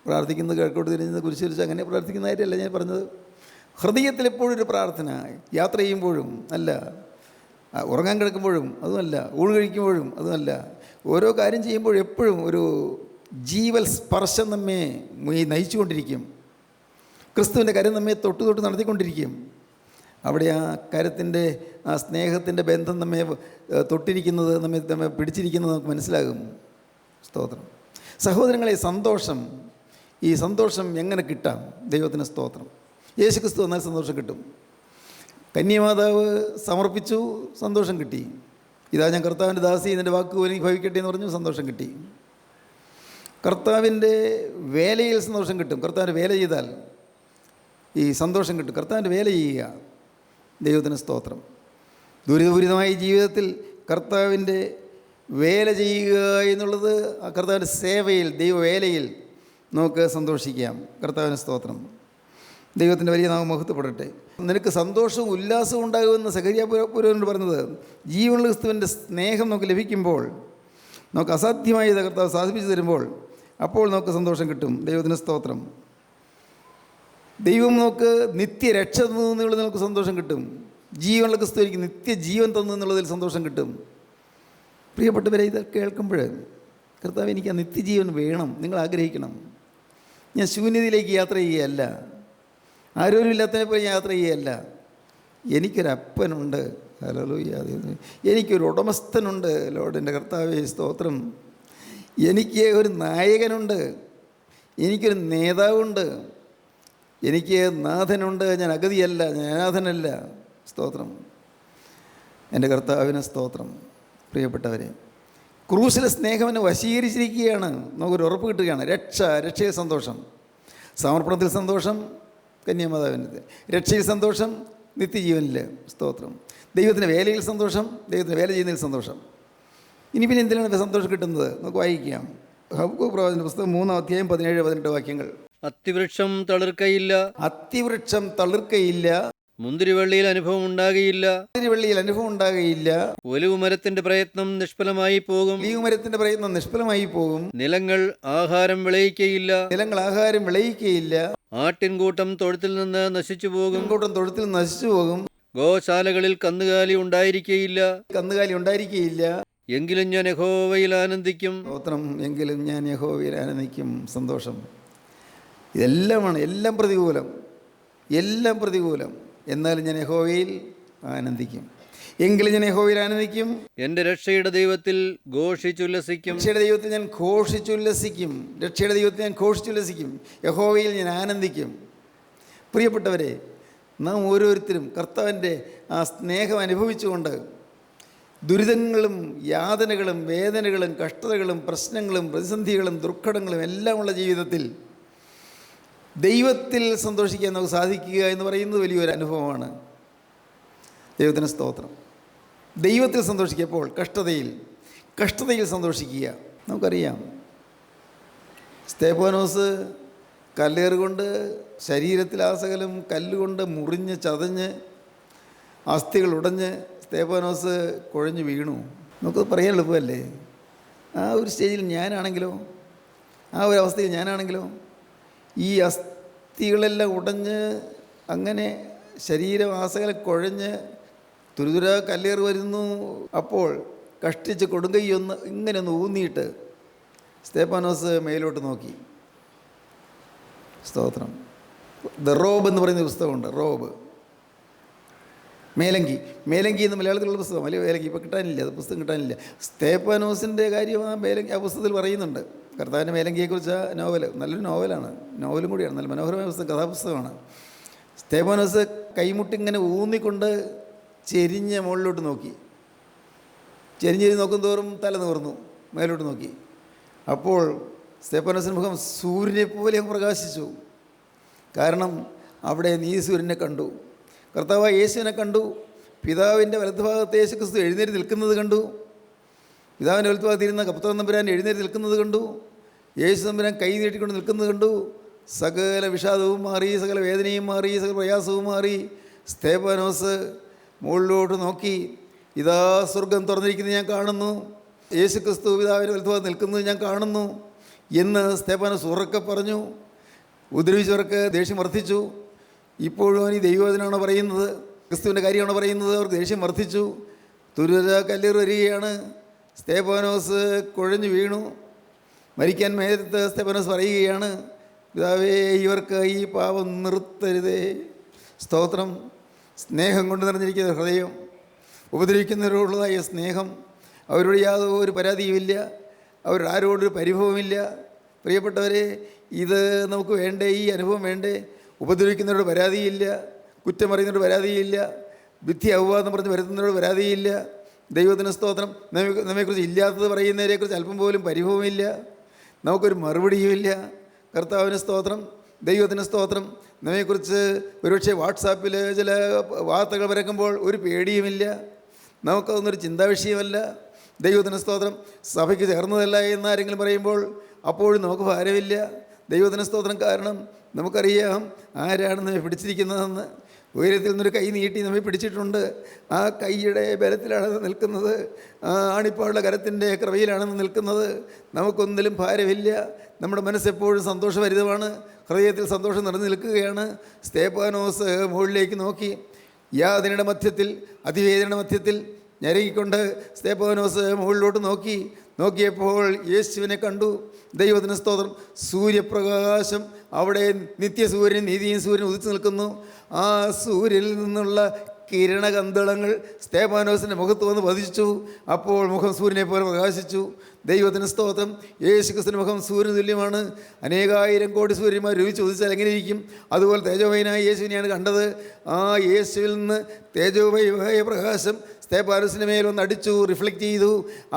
പ്രാർത്ഥിക്കുന്നത് കിഴക്കോട്ട് തിരിഞ്ഞ് കുരിശ് വരച്ച് അങ്ങനെ പ്രാർത്ഥിക്കുന്ന കാര്യമല്ല ഞാൻ പറഞ്ഞത്. ഹൃദയത്തിൽ എപ്പോഴും ഒരു പ്രാർത്ഥന. യാത്ര ചെയ്യുമ്പോഴും അല്ല, ഉറങ്ങാൻ കിടക്കുമ്പോഴും അതുമല്ല, ഊണ് കഴിക്കുമ്പോഴും അതുമല്ല, ഓരോ കാര്യം ചെയ്യുമ്പോഴും എപ്പോഴും ഒരു ജീവൽ സ്പർശം നമ്മെ നയിച്ചുകൊണ്ടിരിക്കും. ക്രിസ്തുവിൻ്റെ കരം നമ്മെ തൊട്ട് നടത്തിക്കൊണ്ടിരിക്കും. അവിടെ ആ കരത്തിൻ്റെ, ആ സ്നേഹത്തിൻ്റെ ബന്ധം നമ്മെ തൊട്ടിരിക്കുന്നത്, നമ്മെ പിടിച്ചിരിക്കുന്നത് നമുക്ക് മനസ്സിലാകും. സ്തോത്രം. സഹോദരങ്ങളെ, സന്തോഷം, ഈ സന്തോഷം എങ്ങനെ കിട്ടാം? ദൈവത്തിന് സ്തോത്രം. യേശുക്രിസ്തു വന്നാൽ സന്തോഷം കിട്ടും. കന്യമാതാവ് സമർപ്പിച്ചു, സന്തോഷം കിട്ടി. ഇതാ ഞാൻ കർത്താവിൻ്റെ ദാസി, ഇതിൻ്റെ വാക്ക് എനിക്ക് ഭവിക്കട്ടെ എന്ന് പറഞ്ഞു, സന്തോഷം കിട്ടി. കർത്താവിൻ്റെ വേലയിൽ സന്തോഷം കിട്ടും. കർത്താവിൻ്റെ വേല ചെയ്താൽ ഈ സന്തോഷം കിട്ടും. കർത്താവിൻ്റെ വേല ചെയ്യുക. ദൈവത്തിന് സ്തോത്രം. ദുരിതപൂരിതമായ ജീവിതത്തിൽ കർത്താവിൻ്റെ വേല ചെയ്യുക എന്നുള്ളത്, കർത്താവിൻ്റെ സേവയിൽ, ദൈവവേലയിൽ നമുക്ക് സന്തോഷിക്കാം. കർത്താവിന് സ്തോത്രം. ദൈവത്തിൻ്റെ വലിയ നാമം മഹത്വപ്പെടട്ടെ. നിനക്ക് സന്തോഷവും ഉല്ലാസവും ഉണ്ടാകുമെന്ന് സഖരിയാപുരോഹിതനോട് പറഞ്ഞത്, ജീവനുള്ള ക്രിസ്തുവിൻ്റെ സ്നേഹം നമുക്ക് ലഭിക്കുമ്പോൾ, നമുക്ക് അസാധ്യമായി കർത്താവ് സാധിപ്പിച്ചു തരുമ്പോൾ, അപ്പോൾ നമുക്ക് സന്തോഷം കിട്ടും. ദൈവത്തിന് സ്തോത്രം. ദൈവം നമുക്ക് നിത്യരക്ഷ തന്നു എന്നുള്ളത് നമുക്ക് സന്തോഷം കിട്ടും. ജീവനുള്ള ക്രിസ്തു എനിക്ക് നിത്യജീവൻ തന്നു എന്നുള്ളതിൽ സന്തോഷം കിട്ടും. പ്രിയപ്പെട്ടവരെ, ഇത് കേൾക്കുമ്പോൾ കർത്താവ്, എനിക്ക് ആ നിത്യജീവൻ വേണം, നിങ്ങൾ ആഗ്രഹിക്കണം. ഞാൻ ശൂന്യതയിലേക്ക് യാത്ര ചെയ്യുകയല്ല, ആരോരുമില്ലാത്തതിനെ പോലെ യാത്ര ചെയ്യുകയല്ല. എനിക്കൊരപ്പനുണ്ട്. ഹല്ലേലൂയ. എനിക്കൊരു ഉടമസ്ഥനുണ്ട്. ലോർഡിൻ്റെ കർത്താവേ സ്തോത്രം. എനിക്ക് ഒരു നായകനുണ്ട്, എനിക്കൊരു നേതാവുണ്ട്, എനിക്ക് നാഥനുണ്ട്. ഞാൻ അഗതിയല്ല, ഞാൻ അനാഥനല്ല. സ്തോത്രം. എൻ്റെ കർത്താവിന് സ്തോത്രം. പ്രിയപ്പെട്ടവരെ, ക്രൂശിലെ സ്നേഹം എന്നെ വശീകരിച്ചിരിക്കുകയാണ്. നമുക്കൊരു ഉറപ്പ് കിട്ടുകയാണ്. രക്ഷയിൽ സന്തോഷം, സമർപ്പണത്തിൽ സന്തോഷം, കന്യാമാതാവിൻ്റെ രക്ഷയിൽ സന്തോഷം, നിത്യജീവനിൽ സ്തോത്രം. ദൈവത്തിൻ്റെ വേലയിൽ സന്തോഷം, ദൈവത്തിൻ്റെ വേല ചെയ്യുന്നതിൽ സന്തോഷം. ഇനി പിന്നെ എന്തിനാണ് സന്തോഷം കിട്ടുന്നത്? നമുക്ക് വായിക്കാം. ഹബക്കൂക്ക് പ്രവാചകന്റെ പുസ്തകം 3-ാം അധ്യായം 17-18 വാക്യങ്ങൾ. അത്തിവൃക്ഷം തളിർക്കയില്ല, അത്തിവൃക്ഷം തളിർക്കയില്ല, മുന്തിരിവള്ളിയിൽ അനുഭവം ഉണ്ടാകുകയില്ല. വെള്ളിയിൽ അനുഭവം ഉണ്ടാകുകയില്ല. ഒലിവ് മരത്തിന്റെ പ്രയത്നം നിഷ്ഫലമായി പോകും. ലീവുമരത്തിന്റെ പ്രയത്നം നിഷ്ഫലമായി പോകും. നിലങ്ങൾ ആഹാരം വിളയിക്കയില്ല. നിലങ്ങൾ ആഹാരം വിളയിക്കുകയില്ല. ആട്ടിൻകൂട്ടം തൊഴുത്തിൽ നിന്ന് നശിച്ചു പോകും. കൂട്ടം തൊഴുത്തിൽ നശിച്ചു പോകും. ഗോശാലകളിൽ കന്നുകാലി ഉണ്ടായിരിക്കയില്ല. കന്നുകാലി ഉണ്ടായിരിക്കുകയില്ല. എങ്കിലും ഞാൻ യഹോവയിൽ ആനന്ദിക്കും. സ്തോത്രം. എങ്കിലും ഞാൻ യഹോവയിൽ ആനന്ദിക്കും. സന്തോഷം. ഇതെല്ലാമാണ്. എല്ലാം പ്രതികൂലം, എല്ലാം പ്രതികൂലം. എന്നാലും ഞാൻ യഹോവയിൽ ആനന്ദിക്കും. എങ്കിലും ഞാൻ യഹോവയിൽ ആനന്ദിക്കും. എന്റെ രക്ഷയുടെ ദൈവത്തിൽ ഘോഷിച്ചുല്ലസിക്കും. രക്ഷയുടെ ദൈവത്തിൽ ഞാൻ ഘോഷിച്ചുല്ലസിക്കും. രക്ഷയുടെ ദൈവത്തിൽ ഞാൻ ഘോഷിച്ചുല്ലസിക്കും. യഹോവയിൽ ഞാൻ ആനന്ദിക്കും. പ്രിയപ്പെട്ടവരെ, നാം ഓരോരുത്തരും കർത്താവിൻ്റെ ആ സ്നേഹം അനുഭവിച്ചുകൊണ്ട് ദുരിതങ്ങളും യാതനകളും വേദനകളും കഷ്ടതകളും പ്രശ്നങ്ങളും പ്രതിസന്ധികളും ദുർഘടങ്ങളും എല്ലാമുള്ള ജീവിതത്തിൽ ദൈവത്തിൽ സന്തോഷിക്കാൻ നമുക്ക് സാധിക്കുക എന്ന് പറയുന്നത് വലിയൊരു അനുഭവമാണ്. ദൈവത്തിന് സ്തോത്രം. ദൈവത്തിൽ സന്തോഷിക്കപ്പോൾ കഷ്ടതയിൽ സന്തോഷിക്കുക. നമുക്കറിയാം, സ്തേഫാനോസ് കല്ലേറുകൊണ്ട് ശരീരത്തിൽ ആസകലം കല്ലുകൊണ്ട് മുറിഞ്ഞ് ചതഞ്ഞ് അസ്ഥികൾ ഉടഞ്ഞ് സ്തേഫാനോസ് കുഴഞ്ഞു വീണു. നമുക്കത് പറയാൻ എളുപ്പമല്ലേ? ആ ഒരു സ്റ്റേജിൽ ഞാനാണെങ്കിലോ, ആ ഒരു അവസ്ഥയിൽ ഞാനാണെങ്കിലോ, ഈ അസ്ഥികളെല്ലാം ഉടഞ്ഞ് അങ്ങനെ ശരീരം ആസകലം കുഴഞ്ഞ് തുരുതുര കല്ലേറ് വരുന്നു. അപ്പോൾ കഷ്ടിച്ച് കൊടുങ്കൈയൊന്ന് ഇങ്ങനെ ഒന്ന് ഊന്നിയിട്ട് സ്തേഫാനോസ് മേലോട്ട് നോക്കി. സ്തോത്രം. ദ റോബ് എന്ന് പറയുന്ന പുസ്തകമുണ്ട്. റോബ്, മേലങ്കി എന്ന് മലയാളത്തിലുള്ള പുസ്തകം. അല്ലെങ്കിൽ മേലങ്കി ഇപ്പോൾ കിട്ടാനില്ല, അത് പുസ്തകം കിട്ടാനില്ല. സ്തേഫാനോസിൻ്റെ കാര്യം ആ മേലങ്കി ആ പുസ്തകത്തിൽ പറയുന്നുണ്ട്. കർത്താവിൻ്റെ മേലങ്കിയെക്കുറിച്ച് ആ നോവൽ നല്ലൊരു നോവലാണ്, നോവലും കൂടിയാണ്. നല്ല മനോഹരമായ പുസ്തകം, കഥാപുസ്തകമാണ്. സ്തേഫാനോസ് കൈമുട്ടിങ്ങനെ ഊന്നിക്കൊണ്ട് ചെരിഞ്ഞ് മുകളിലോട്ട് നോക്കി. ചെരിഞ്ഞ് നോക്കും തോറും തല നിവർന്നു, മേലോട്ട് നോക്കി. അപ്പോൾ സ്തേഫാനോസിൻ്റെ മുഖം സൂര്യനെ പോലെ പ്രകാശിച്ചു. കാരണം അവിടെ നീതിസൂര്യനെ കണ്ടു, കർത്താവായ യേശുവിനെ കണ്ടു, പിതാവിൻ്റെ വലത്തുഭാഗത്ത് യേശു ക്രിസ്തു എഴുന്നേറ്റ് നിൽക്കുന്നത് കണ്ടു, പിതാവിൻ്റെ വലത്തുഭാഗത്തിരുന്ന കർത്താവ് തമ്പുരാൻ എഴുന്നേറ്റ് നിൽക്കുന്നത് കണ്ടു, യേശു തമ്പുരാൻ കൈ നീട്ടിക്കൊണ്ട് നിൽക്കുന്നത് കണ്ടു. സകല വിഷാദവും മാറി, സകല വേദനയും മാറി, സകല പ്രയാസവും മാറി. സ്തേഫാനോസ് മുകളിലോട്ട് നോക്കി, ഇതാ സ്വർഗം തുറന്നിരിക്കുന്നത് ഞാൻ കാണുന്നു, യേശു ക്രിസ്തു പിതാവിൻ്റെ വലത്തുഭാഗത്ത് നിൽക്കുന്നത് ഞാൻ കാണുന്നു എന്ന് സ്തേഫാനോസ് ഉറക്കെ പറഞ്ഞു. ഉപദ്രവിച്ചവർക്ക് ദേഷ്യം വർദ്ധിച്ചു. ഇപ്പോഴും അവൻ ഈ ദൈവവചനമാണോ പറയുന്നത്, ക്രിസ്തുവിൻ്റെ കാര്യമാണോ പറയുന്നത്? അവർക്ക് ദേഷ്യം വർദ്ധിച്ചു. തുരുത കല്ലേറ് വരികയാണ്. സ്തേഫാനോസ് കുഴഞ്ഞു വീണു. മരിക്കാൻ നേരത്ത് സ്തേഫാനോസ് പറയുകയാണ്, പിതാവേ, ഇവർക്ക് ഈ പാപം നിർത്തരുതേ. സ്തോത്രം. സ്നേഹം കൊണ്ട് നിറഞ്ഞിരിക്കുന്ന ഹൃദയം, ഉപദ്രവിക്കുന്നവരോടുള്ളതായ സ്നേഹം, അവരോട് യാതൊരു പരാതിയുമില്ല, അവരുടെ ആരോടൊരു പരിഭവമില്ല. പ്രിയപ്പെട്ടവരെ, ഇത് നമുക്ക് വേണ്ടേ? ഈ അനുഭവം വേണ്ടേ? ഉപദ്രവിക്കുന്നവരോട് പരാതിയില്ല, കുറ്റം പറയുന്നവരോട് പരാതിയില്ല, വിധി അപവാദം പറഞ്ഞ് വരുത്തുന്നവരോട് പരാതിയില്ല. ദൈവത്തിന് സ്തോത്രം. നമ്മെക്കുറിച്ച് ഇല്ലാത്തത് പറയുന്നവരെക്കുറിച്ച് അല്പം പോലും പരിഭവമില്ല, നമുക്കൊരു മറുപടിയുമില്ല. കർത്താവിന് സ്തോത്രം, ദൈവത്തിന് സ്തോത്രം. നമ്മെക്കുറിച്ച് ഒരുപക്ഷെ വാട്സാപ്പിൽ ചില വാർത്തകൾ പരക്കുമ്പോൾ ഒരു പേടിയുമില്ല, നമുക്കതൊന്നൊരു ചിന്താവിഷയമല്ല. ദൈവത്തിന് സ്തോത്രം. സഭയ്ക്ക് ചേർന്നതല്ല എന്നാരെങ്കിലും പറയുമ്പോൾ അപ്പോഴും നമുക്ക് ഭാരമില്ല. ദൈവത്തിന് സ്തോത്രം. കാരണം നമുക്കറിയാം ആരാണ് നമ്മെ പിടിച്ചിരിക്കുന്നതെന്ന്. ഉയരത്തിൽ നിന്നൊരു കൈ നീട്ടി നമ്മെ പിടിച്ചിട്ടുണ്ട്. ആ കൈയുടെ ബലത്തിലാണ് നിൽക്കുന്നത്, ആ ആണിപ്പാടുള്ള കരത്തിൻ്റെ കൃപയിലാണെന്ന് നിൽക്കുന്നത്. നമുക്കൊന്നിലും ഭാരമില്ല. നമ്മുടെ മനസ്സെപ്പോഴും സന്തോഷഭരിതമാണ്, ഹൃദയത്തിൽ സന്തോഷം നിറഞ്ഞു നിൽക്കുകയാണ്. സ്തേഫാനോസ് മുകളിലേക്ക് നോക്കി. യാതനയുടെ മധ്യത്തിൽ, അതിവേദനയുടെ മധ്യത്തിൽ ഞെരങ്ങിക്കൊണ്ട് സ്തേഫാനോസ് മുകളിലോട്ട് നോക്കിയപ്പോൾ യേശുവിനെ കണ്ടു. ദൈവത്തിന് സ്തോത്രം. സൂര്യപ്രകാശം, അവിടെ നിത്യസൂര്യൻ, നീതിയും സൂര്യൻ ഉദിച്ചു നിൽക്കുന്നു. ആ സൂര്യനിൽ നിന്നുള്ള കിരണകന്തളങ്ങൾ സ്തേഫാനോസിൻ്റെ മുഖത്ത് വന്ന് പതിച്ചു. അപ്പോൾ മുഖം സൂര്യനെ പോലെ പ്രകാശിച്ചു. ദൈവത്തിന് സ്തോത്രം. യേശു ക്രിസ്തുവിൻ്റെ മുഖം സൂര്യന് തുല്യമാണ്. അനേകായിരം കോടി സൂര്യന്മാർ രൂപിച്ച് ഉദിച്ചാൽ എങ്ങനെ ഇരിക്കും? അതുപോലെ തേജോമയനായ യേശുവിനെയാണ് കണ്ടത്. ആ യേശുവിൽ നിന്ന് തേജോമയമായ പ്രകാശം സ്തേഫാനോസിൻ്റെ മേൽ വന്ന് അടിച്ചു, റിഫ്ലക്റ്റ് ചെയ്തു.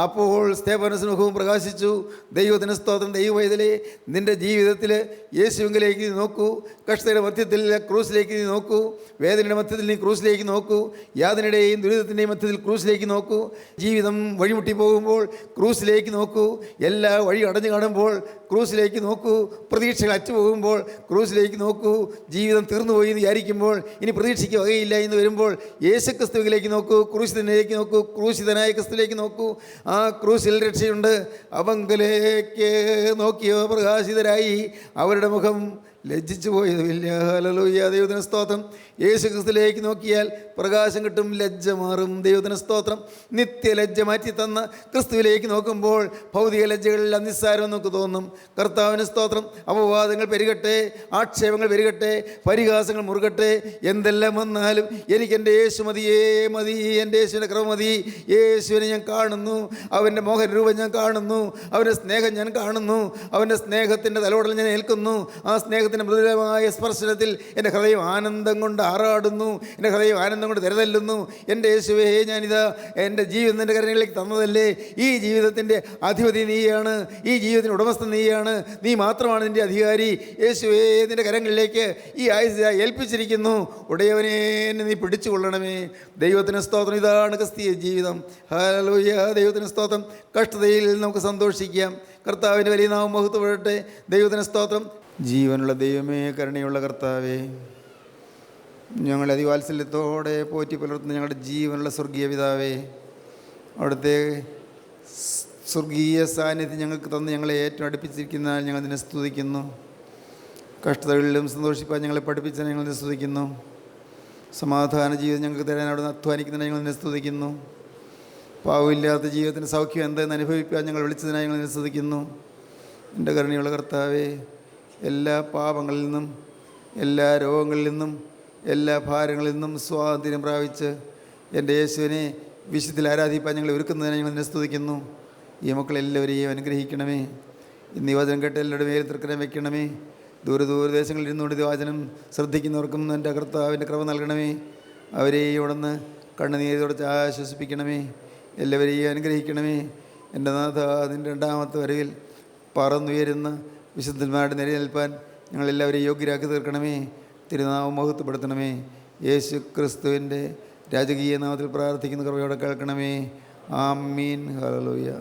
അപ്പോൾ സ്തേഫാനോസിൻ്റെ മുഖവും പ്രകാശിച്ചു. ദൈവത്തിന് സ്തോത്രം. ദൈവവേദലേ, നിൻ്റെ ജീവിതത്തിൽ യേശുവിലേക്ക് നീ നോക്കൂ. കഷ്ടതയുടെ മധ്യത്തിൽ ക്രൂസിലേക്ക് നീ നോക്കൂ. വേദനയുടെ മധ്യത്തിൽ നീ ക്രൂസിലേക്ക് നോക്കൂ. യാതനയുടെയും ദുരിതത്തിൻ്റെയും മധ്യത്തിൽ ക്രൂസിലേക്ക് നോക്കൂ. ജീവിതം വഴിമുട്ടി പോകുമ്പോൾ ക്രൂസിലേക്ക് നോക്കൂ. എല്ലാ വഴി അടഞ്ഞു കാണുമ്പോൾ ക്രൂസിലേക്ക് നോക്കൂ. പ്രതീക്ഷകൾ അറ്റുപോകുമ്പോൾ ക്രൂസിലേക്ക് നോക്കൂ. ജീവിതം തീർന്നുപോയി എന്ന് വിചാരിക്കുമ്പോൾ ഇനി പ്രതീക്ഷയ്ക്ക് വകയില്ല എന്ന് വരുമ്പോൾ യേശുക്രിസ്തുവിലേക്ക് നോക്കൂ. ക്രൂശിതനിലേക്ക് നോക്കൂ. ക്രൂശിതനായ ക്രിസ്തുവിലേക്ക് നോക്കൂ. ആ ക്രൂശിൽ രക്ഷയുണ്ട്. അവങ്കലേക്ക് നോക്കിയോ പ്രകാശിതരായി അവരുടെ മുഖം ലജ്ജിച്ചു പോയതുമില്ല. ഹല്ലേലൂയ, ദൈവത്തിന് സ്തോത്രം. യേശു ക്രിസ്തുവിലേക്ക് നോക്കിയാൽ പ്രകാശം കിട്ടും, ലജ്ജ മാറും. ദൈവത്തിന് സ്തോത്രം. നിത്യലജ്ജ മാറ്റി തന്ന ക്രിസ്തുവിലേക്ക് നോക്കുമ്പോൾ ഭൗതിക ലജ്ജകളിൽ നിസ്സാരം നമുക്ക് തോന്നും. കർത്താവിന് സ്തോത്രം. അപവാദങ്ങൾ പെരുകട്ടെ, ആക്ഷേപങ്ങൾ പെരുകട്ടെ, പരിഹാസങ്ങൾ മുറുകട്ടെ, എന്തെല്ലാം വന്നാലും എനിക്ക് എൻ്റെ യേശു മതിയേ മതി. എൻ്റെ യേശുവിൻ്റെ കൃപ മതി. യേശുവിനെ ഞാൻ കാണുന്നു, അവൻ്റെ മോഹനരൂപം ഞാൻ കാണുന്നു, അവൻ്റെ സ്നേഹം ഞാൻ കാണുന്നു, അവൻ്റെ സ്നേഹത്തിൻ്റെ തലോടൽ ഞാൻ ഏൽക്കുന്നു. ആ സ്നേഹത്തിൻ്റെ മൃദുലമായ സ്പർശനത്തിൽ എൻ്റെ ഹൃദയം ആനന്ദം കൊണ്ട് ആറാടുന്നു, എൻ്റെ ഹൃദയം ആനന്ദം കൊണ്ട് തിരതല്ലുന്നു. എൻ്റെ യേശുവേ, ഞാനിതാ എൻ്റെ ജീവിതം എൻ്റെ കരങ്ങളിലേക്ക് തന്നതല്ലേ. ഈ ജീവിതത്തിൻ്റെ അധിപതി നീയാണ്, ഈ ജീവിതത്തിൻ്റെ ഉടമസ്ഥൻ നീയാണ്, നീ മാത്രമാണ് നിൻ്റെ അധികാരി. യേശുവേ, നിൻ്റെ കരങ്ങളിലേക്ക് ഈ ആയുസ് ഏൽപ്പിച്ചിരിക്കുന്നു. ഉടയവനെ എന്നെ നീ പിടിച്ചു കൊള്ളണമേ. ദൈവത്തിന് സ്തോത്രം. ഇതാണ് ക്രിസ്തീയ ജീവിതം. ഹല്ലേലൂയ, ദൈവത്തിന് സ്തോത്രം. കഷ്ടതയിൽ നമുക്ക് സന്തോഷിക്കാം. കർത്താവിൻ്റെ വലിയ നാമം മഹത്വപ്പെടട്ടെ. ദൈവത്തിന് സ്തോത്രം. ജീവനുള്ള ദൈവമേ, കരുണയുള്ള കർത്താവേ, ഞങ്ങളെ അതിവാത്സല്യത്തോടെ പോറ്റി പുലർത്തുന്ന ഞങ്ങളുടെ ജീവനുള്ള സ്വർഗീയ പിതാവേ, അവിടുത്തെ സ്വർഗീയ സാന്നിധ്യം ഞങ്ങൾക്ക് തന്ന് ഞങ്ങളെ ഏറ്റവും അടുപ്പിച്ചിരിക്കുന്ന ഞങ്ങൾ നിന്നെ സ്തുതിക്കുന്നു. കഷ്ടതകളിലും സന്തോഷിപ്പാൻ ഞങ്ങളെ പഠിപ്പിച്ച ഞങ്ങൾ നിന്നെ സ്തുതിക്കുന്നു. സമാധാന ജീവിതം ഞങ്ങൾക്ക് തരാൻ അവിടുന്ന് അധ്വാനിക്കുന്നതിന് ഞങ്ങൾ നിന്നെ സ്തുതിക്കുന്നു. പാവമില്ലാത്ത ജീവിതത്തിന് സൗഖ്യം എന്തെന്ന് അനുഭവിക്കാൻ ഞങ്ങൾ വിളിച്ചതിനായി ഞങ്ങൾ നിന്നെ സ്തുതിക്കുന്നു. എൻ്റെ കരുണയുള്ള കർത്താവേ, എല്ലാ പാപങ്ങളിൽ നിന്നും, എല്ലാ രോഗങ്ങളിൽ നിന്നും, എല്ലാ ഭാരങ്ങളിൽ നിന്നും സ്വാതന്ത്ര്യം പ്രാപിച്ച് എൻ്റെ യേശുവിനെ വിശുദ്ധിയിൽ ആരാധിപ്പാൻ ഞങ്ങൾ ഒരുക്കുന്നതിനെ ഞങ്ങൾ നിന്നെ സ്തുതിക്കുന്നു. ഈ മക്കളെല്ലാവരെയും അനുഗ്രഹിക്കണമേ. ഇന്ന് ഈ വചനം കേട്ട് എല്ലാവരുടെ മേൽ തൃക്കരം വയ്ക്കണമേ. ദൂരദേശങ്ങളിൽ ഇരുന്നുകൊണ്ട് ഈ വചനം ശ്രദ്ധിക്കുന്നവർക്കും എൻ്റെ കർത്താവിൻ്റെ കൃപ നൽകണമേ. അവരെയും ഉടന്ന് കണ്ണുനീര് തുടച്ച് ആശ്വസിപ്പിക്കണമേ. എല്ലാവരെയും അനുഗ്രഹിക്കണമേ. എൻ്റെ നാഥ, അതിൻ്റെ രണ്ടാമത്തെ വരവിൽ പറന്നുയരുന്ന വിശുദ്ധന്മാരുടെ നിരയിൽ നിൽപ്പാൻ ഞങ്ങളെല്ലാവരെയും യോഗ്യരാക്കി തീർക്കണമേ. തിരുനാമം മഹത്വപ്പെടുത്തണമേ. യേശു ക്രിസ്തുവിൻ്റെ രാജകീയ നാമത്തിൽ പ്രാർത്ഥിക്കുന്ന കൃപയോടെ കേൾക്കണമേ. ആമീൻ. ഹല്ലേലൂയ.